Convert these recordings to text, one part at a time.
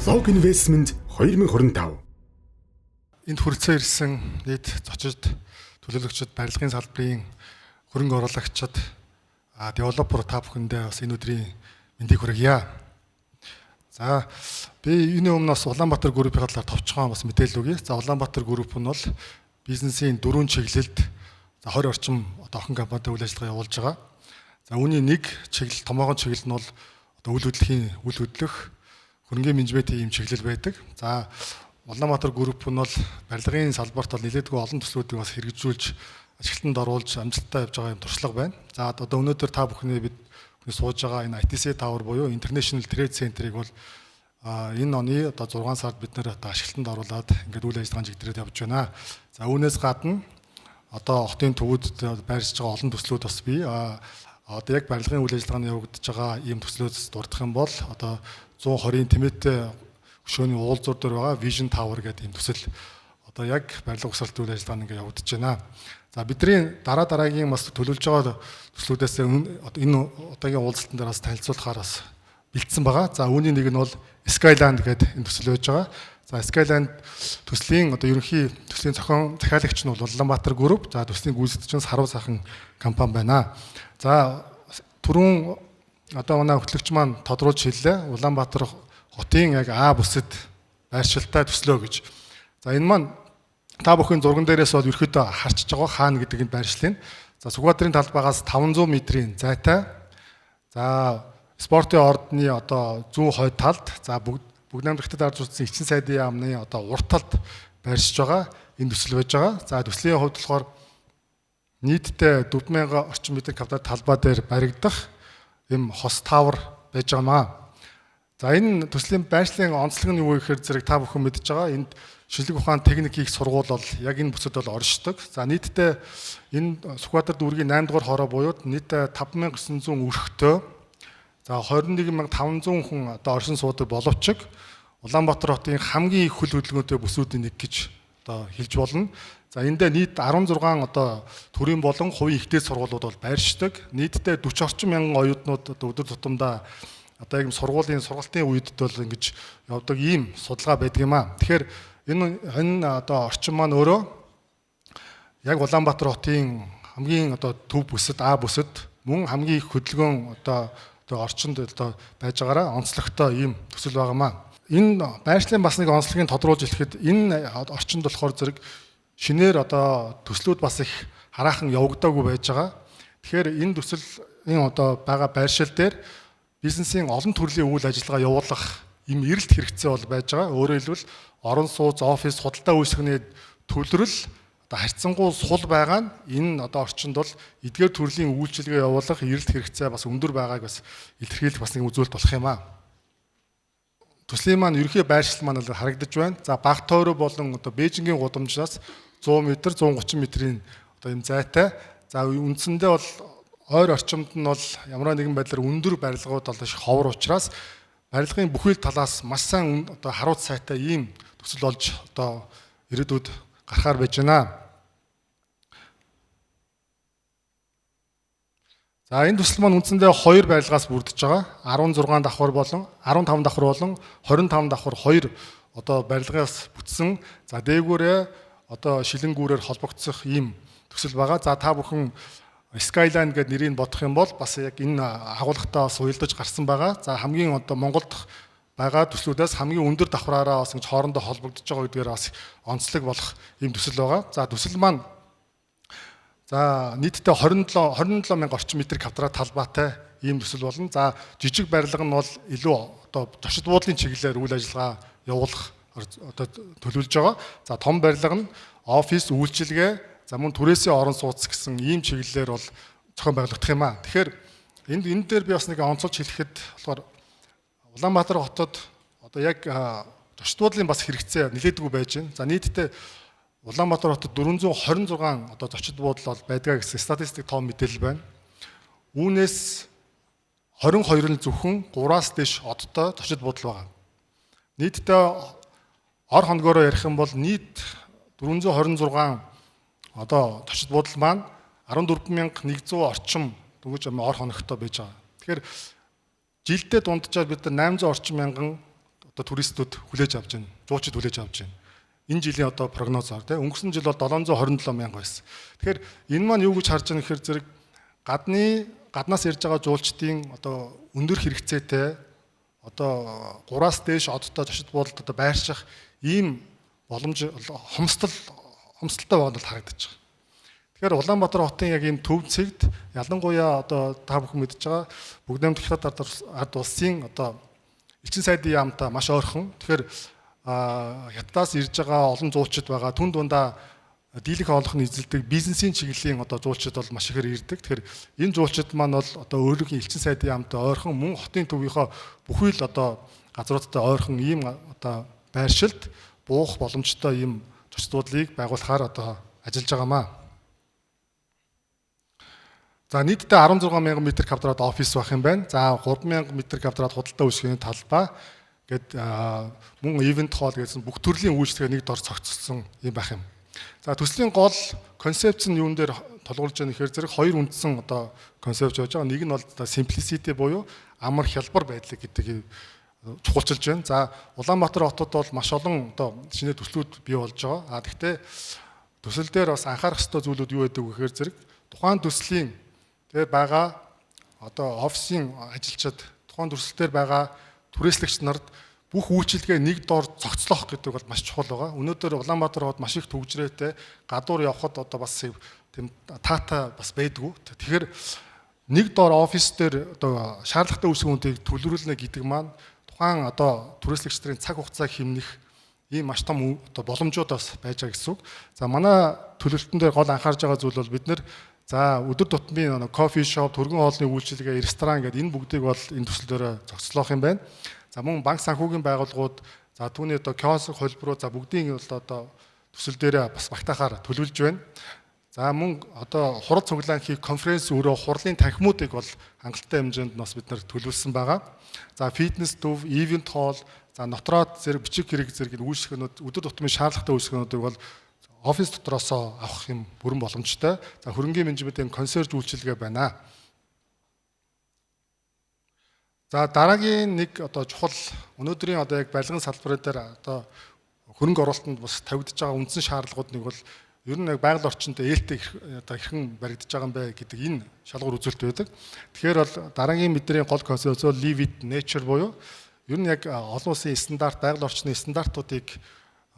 Log Investment 2025. Энд хүрэлцэн ирсэн нийт зочид төлөөлөгчид, барилгын салбарын хөрөнгө оруулагчид, девелопер та бүхэндээ бас энэ өдрийн мэндийг хүргье. За би энэ өмнөөс Улаанбаатар группийн талаар товчхон бас мэдээлэл өгье. За Улаанбаатар групп нь бол бизнесийн дөрвөн чиглэлд 20 орчим охин компанитай үйл ажиллагаа явуулж байгаа. За үүний нэг чиглэл, томоохон чиглэл нь бол үйл хөдлөх хөрөнгөний менежментийн ийм чиглэл байдаг. За Улаанбаатар групп нь бол барилгын салбарт бол нэлээдгүй олон төслүүдийг бас хэрэгжүүлж, ажилтнанд оруулж амжилттай явж байгаа юм туршлага байна. За одоо өнөөдөр та бүхний бид сууж байгаа энэ ITC Tower буюу International Trade Center-ыг бол энэ оны одоо 6 сард бид нэр одоо ашиглалтанд оруулаад ингээд үйл ажиллагааны чиглэлээр явж байна. За үүнээс гадна одоо хотын төвөд байршиж байгаа олон төслүүд бас бий. Одоо яг барилгын үйл ажиллагааны явагдаж байгаа ийм төслөөс дурдах юм бол одоо 120-ын тэмээтэй хөшөөний уулзуур дээр байгаа Vision Tower гэдэг ийм төсөл одоо яг барилга угсралт үйл ажиллагаа ингээд явагдаж байна. За бидний дараагийн бас төлөвлөж байгаа төслүүдээс энэ удаагийн уулзалтан дээр бас танилцуулахаар бас бэлдсэн байгаа. За үүний нэг нь бол Skyland гэдэг энэ төсөл байж байгаа. За Skyland төслийн одоо ерөнхий төслийн зохион захиалагч нь бол Улаанбаатар групп. За төслийн гүйцэтгэгч нь Сарвал сайхан компани байна. За түрүүн одоо манай хөтлөгч маань тодруулж хэллээ. Улаанбаатар хотын яг А бүсэд байршилтай төслөө гэж. За энэ маань та бүхэн зурган дээрээс бол ерөөхдөө харчиж байгаа хаана гэдэг энэ байршлыг. За Сүхбаатарын талбайгаас 500 м-ийн зайтай. За спортын ордны одоо зүүн хойд талд, за Бүгднамдагтад ард үзсэн Эчин сайдын яамны одоо урт талд байршиж байгаа энэ төсөл байж байгаа. За төслийн хувьд болохоор нийтдээ 4000 орчим метр квадрат талбай дээр баригдах ийм хос тавар байж байгаамаа. За энэ төслийн байршлын онцлог нь юу вэ гэхээр зэрэг та бүхэн мэдж байгаа. Энд шинжлэх ухааны техникийн их сургууль бол яг энэ бүсэд бол оршдог. За нийтдээ энэ Сүхбаатар дүүргийн 8 дугаар хороо буюу нийтдээ 5900 өрхтөө. За 21500 хүн одоо оршин суудаг боловч Улаанбаатар хотын хамгийн их хөл хөдөлгөөнтэй бүсүүдийн нэг гэж одоо хэлж болно. За эндээ нийт 16 одоо төрийн болон хувийн ихтэй сургуулиуд бол байршдаг. Нийтдээ 40 орчим мянган оюутнууд одоо өдөр тутамдаа одоо яг сургуулийн сургалтын үед бол ингэж явдаг ийм судалгаа байдаг юм аа. Тэгэхээр энэ одоо орчин маань өөрөө яг Улаанбаатар хотын хамгийн одоо төв бүсэд, А бүсэд мөн хамгийн их хөдөлгөөн одоо орчинд одоо байж байгаараа онцлогтой ийм төсөл байгаамаа. Энэ байршлын бас нэг онцлогийг тодруулж хэлэхэд энэ орчинд болохоор зэрэг шинээр одоо төслүүд бас их хараахан явагдаагүй байж байгаа. Тэгэхээр энэ төслийн одоо байгаа байршил дээр бизнесийн олон төрлийн үйл ажиллагаа явуулах ийм эрэлт хэрэгцээ бол байж байгаа. Өөрөөр хэлбэл орон сууц, офис, худалдаа үүсгэний төлрөл одоо харьцангуй сул байгаа нь энэ одоо орчинд бол эдгээр төрлийн үйлчилгээ явуулах эрэлт хэрэгцээ бас өндөр байгааг бас илэрхийлэх бас нэг үзүүлэлт болох юм аа. Төслийн маань ерөнхий байршил маань харагдаж байна. За баг тойрог болон одоо Бээжингийн гудамжаас 100 м, 130 м-ийн одоо энэ зайтай. За үндсэндээ бол ойр орчимд нь бол ямар нэгэн байдлаар өндөр барилгууд бол их ховор учраас барилгын бүхэл талаас маш сайн одоо харуулт сайтай ийм төсөл болж одоо ирээдүйд гарахаар байж байна. За энэ төсөл маань үндсэндээ 2 барилгаас бүрдэж байгаа. 16 давхар болон 15 давхар болон 25 давхар 2 одоо барилгаас бүтсэн. За дээгүүрээ одоо шилэнгүүрээр холбогдсох ийм төсөл байгаа. За та бүхэн Skyline гэдэг нэрийг бодох юм бол бас яг энэ агуулгатай бас уялдаж гарсан байгаа. За хамгийн одоо Монголд байгаа төслүүдээс хамгийн өндөр давхраараа бас ингэж хоорондоо холбогдож байгаа үедгээр бас онцлог болох ийм төсөл байгаа. За төсөл маань за нийтдээ 27 мянга орчим метр квадрат талбайтай ийм төсөл болно. За жижиг барилга нь бол илүү одоо зочид буудлын чиглэлээр үйл ажиллагаа явуулах одоо төлөвлөж байгаа. За том барилга нь офис, үйлчилгээ, за мөн түрээсийн орон сууц гэсэн ийм чиглэлээр бол зохион байгуулагдах юм аа. Тэгэхээр энэ дээр би бас нэг онцолж хэлэхэд болохоор Улаанбаатар хотод одоо яг зочид буудлын бас хэрэгцээ нэлээдгүй байж байна. За нийтдээ Улаанбаатар хотод 426 одоо зочид буудал бол байдгаа гэсэн статистик том мэдээлэл байна. Үүнээс 22 нь зөвхөн 3-аас дээш одтой зочид буудал байгаа. Нийтдээ ор хоногоороо ярих юм бол нийт 426 одоо зочид буудал маань 14100 орчим дөнгөж ор хоногтой байж байгаа. Тэгэхээр жилдээ дунджаар бид 800 орчим мянган одоо туристүүд хүлээж авч байна. Жуулчид хүлээж авч байна. Энэ жилийн одоо прогнозоор тийм өнгөрсөн жил бол 727 мянга байсан. Тэгэхээр энэ маань юу гэж харж байгаа гэхээр зэрэг гаднаас ирж байгаа жуулчдын одоо өндөр хэрэгцээтэй одоо 3-аас дээш одтой зочид буудалд одоо байрших ийм боломж хомсдолтой байгаа нь харагдаж байгаа. Тэгэхээр Улаанбаатар хотын яг ийм төв цэгт ялангуяа одоо та бүхэн мэдж байгаа Бүгд найрамдах Хятад ард улсын одоо элчин сайдын яамтай маш ойрхон. Тэгэхээр Хятадаас ирж байгаа олон жуулчид байгаа. Түн дундаа дийлэх хоолойхны эзэлдэг бизнесийн чиглэлийн одоо жуулчид бол маш ихээр ирдэг. Тэгэхээр энэ жуулчид маань бол одоо өөрийнхөө элчин сайдын яамтай ойрхон мөн хотын төвийнхөө бүхий л одоо газруудтай ойрхон ийм одоо байршилд буух боломжтой ийм зочдлуудыг байгуулахаар одоо ажиллаж байгаамаа. За нийтдээ 16,000 м2 офис байх юм байна. За 3,000 м2 худалдаа үүсгэний талбай гээд мөн ивент холл гэсэн бүх төрлийн үйлчлэгээ нэг дор цогцолсон юм байх юм. За төслийн гол концепц нь юун дээр тулгуурлаж байгаа нэхэр зэрэг хоёр үндсэн одоо концепц байж байгаа. Нэг нь бол simplicity буюу амар хялбар байдлыг гэдэг чухалчилж байна. За Улаанбаатар хотод бол маш олон одоо шинэ төслүүд бий болж байгаа. Гэхдээ төсөл дээр бас анхаарах ёстой зүйлүүд юу байдаг вэ гэхээр зэрэг тухайн төслийн тэгээ байгаа одоо офисын ажилчид тухайн төсөл дээр байгаа түрээслэгч нарт бүх үйлчилгээ нэг доор цогцлох гэдэг бол маш чухал байгаа. Өнөөдөр Улаанбаатар хот маш их төвжрээтэй гадуур явхад одоо бас тийм таата бас байдгүй. Тэгэхээр нэг доор офис дээр одоо шаардлагатай үйлсгүүдийг төлөвлөлнө гэдэг маань тухайн одоо түрээслэгчдийн цаг хугацааг хэмнэх ийм маш том одоо боломжууд бас байж байгаа гэсэн үг. За манай төлөвлөлтөн дээр гол анхаарж байгаа зүйл бол бид нэр за өдөр тутмын кофе шоп, төргөн хоолны үйлчилгээ, ресторан гэдэг энэ бүгдийг бол энэ төслөөр зохицлох юм байна. За мөн банк санхүүгийн байгууллагууд за түүний одоо киоск холбоороо за бүгдийн бол одоо төсөл дээр бас багтаахаар төлөвлөж байна. За мөн одоо хурал цуглаан хийх конференц өөрөө хурлын танхимуудыг бол хангалттай хэмжээнд бас бид нар төлөвлөсөн байгаа. За фитнес төв, ивент холл, за нотроод зэрэг бичиг хэрэг зэрэг үйлчлэгнүүд өдөр тутмын шаардлагатай үйлчлэгнүүдийг бол офис дотроос авах юм бүрэн боломжтой. За хөрөнгийн менежментийн консьерж үйлчилгээ байна. За дараагийн нэг одоо чухал өнөөдрийн одоо яг барилгын салбар дээр одоо хөрөнгө оруулалтанд бас тавигдж байгаа үндсэн шаардлагууд нэг бол ер нь яг байгаль орчинд ээлтэй одоо хэрхэн баригдаж байгаа юм бэ гэдэг энэ шалгуур үзүүлэлт байдаг. Тэгэхээр бол дараагийн бидний гол концепц бол live with nature буюу ер нь яг олон улсын стандарт, байгаль орчны стандартуудыг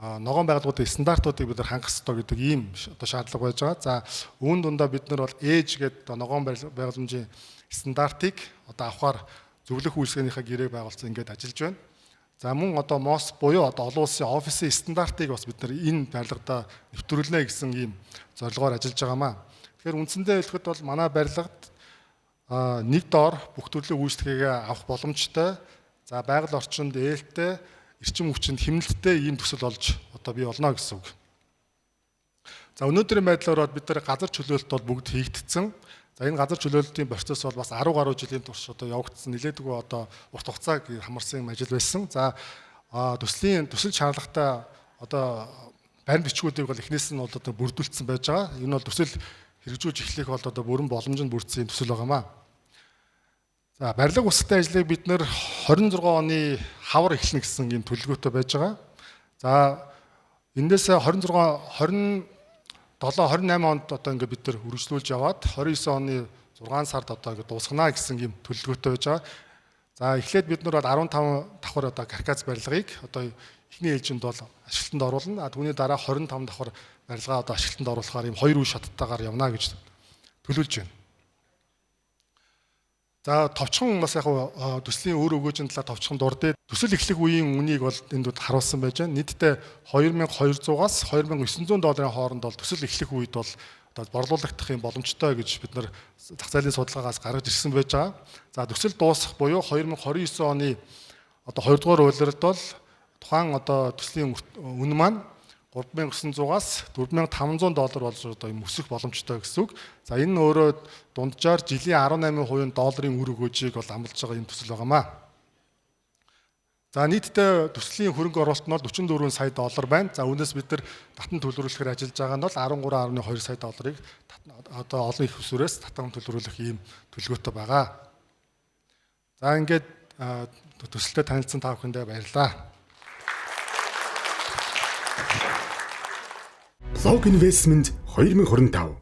ногоон байгууллагуудын стандартуудыг бид нар хангах ёстой гэдэг ийм одоо шаардлага байж байгаа. За үүн дундаа бид нар бол ээж гэдэг ногоон байгууламжийн стандартыг одоо авахар зөвлөх үйлчлэгийнхаа гэрээг байгуулсан ингээд ажиллаж байна. За мөн одоо МОС буюу одоо олон улсын офисын стандартыг бас бид нар энэ барилгада нэвтрүүлнэ гэсэн ийм зорилгоор ажиллаж байгаамаа. Тэгэхээр үндсэндээ хэлэхэд бол манай барилгад нэг доор бүх төрлийн үйлчлэгээ авах боломжтой. За байгаль орчинд ээлтэй эрчим хүчинд хэмнэлттэй ийм төсөл олж одоо бий болно гэсэн үг. За өнөөдрийн байдлаар бид нар газар чөлөөлөлт бол бүгд хийгдсэн. За энэ газар чөлөөлөлтийн процесс бол бас 10 гаруй жилийн турш одоо явагдсан. Нэлээдгүй одоо урт хугацааг хамарсан ажил байсан. За төсөл шаардлагатай одоо баримт бичгүүдийг бол эхнээс нь бол одоо бүрдүүлсэн байж байгаа. Энэ бол төсөл хэрэгжүүлж эхлэх бол одоо бүрэн боломжинд бүрдсэн төсөл байгаамаа. За барилга үсгтэй ажлыг бид нэр 26 оны хавар эхлэнэ гэсэн ийм төлөвлөгөөтэй байж байгаа. За эндээс 28 онд одоо ингээд бид нар үргэлжлүүлж яваад 29 оны 6 сард одоо ингээд дуусгана гэсэн ийм төлөвлөгөөтэй байж байгаа. За эхлээд бид нар 15 давхар одоо каркас барилгыг одоо эхний ээлжинд бол ашиглалтанд оруулна. Түүний дараа 25 давхар барилгаа одоо ашиглалтанд оруулахаар ийм хоёр үе шаттайгаар явна гэж төлөвлөж байна. За товчхон бас яг төслийн өөр өгөөжийн талаар товчхон дурдээ төсөл эхлэх үеийн үнийг бол энд харуулсан байж байна. Нийтдээ $2,200-аас $2,900 хооронд бол төсөл эхлэх үед бол одоо борлуулагдах юм боломжтой гэж бид нар зах зээлийн судалгаагаас гаргаж ирсэн байж байгаа. За төсөл дуусах буюу 2029 оны одоо 2 дугаар үйлрэлд бол тухайн одоо төслийн үнэ маань $3,900-аас $4,500 болж одоо юм өсөх боломжтой гэсэн үг. За энэ нь өөрөө дунджаар жилийн 18% долларын үр өгөөжийг бол амлаж байгаа юм төсөл байгаамаа. За нийтдээ төслийн хөрөнгө оруулалт нь бол $44 сая байна. За үүнээс бид нар татан төлөвлөрүүлэхээр ажиллаж байгаа нь бол $13.2 сая одоо олон их усүрээс татан төлөвлөрүүлэх ийм төлөвлөгөөтэй байгаа. За ингээд төсөлтэй танилцсан та бүхэндээ баярлалаа. Log Investment 2025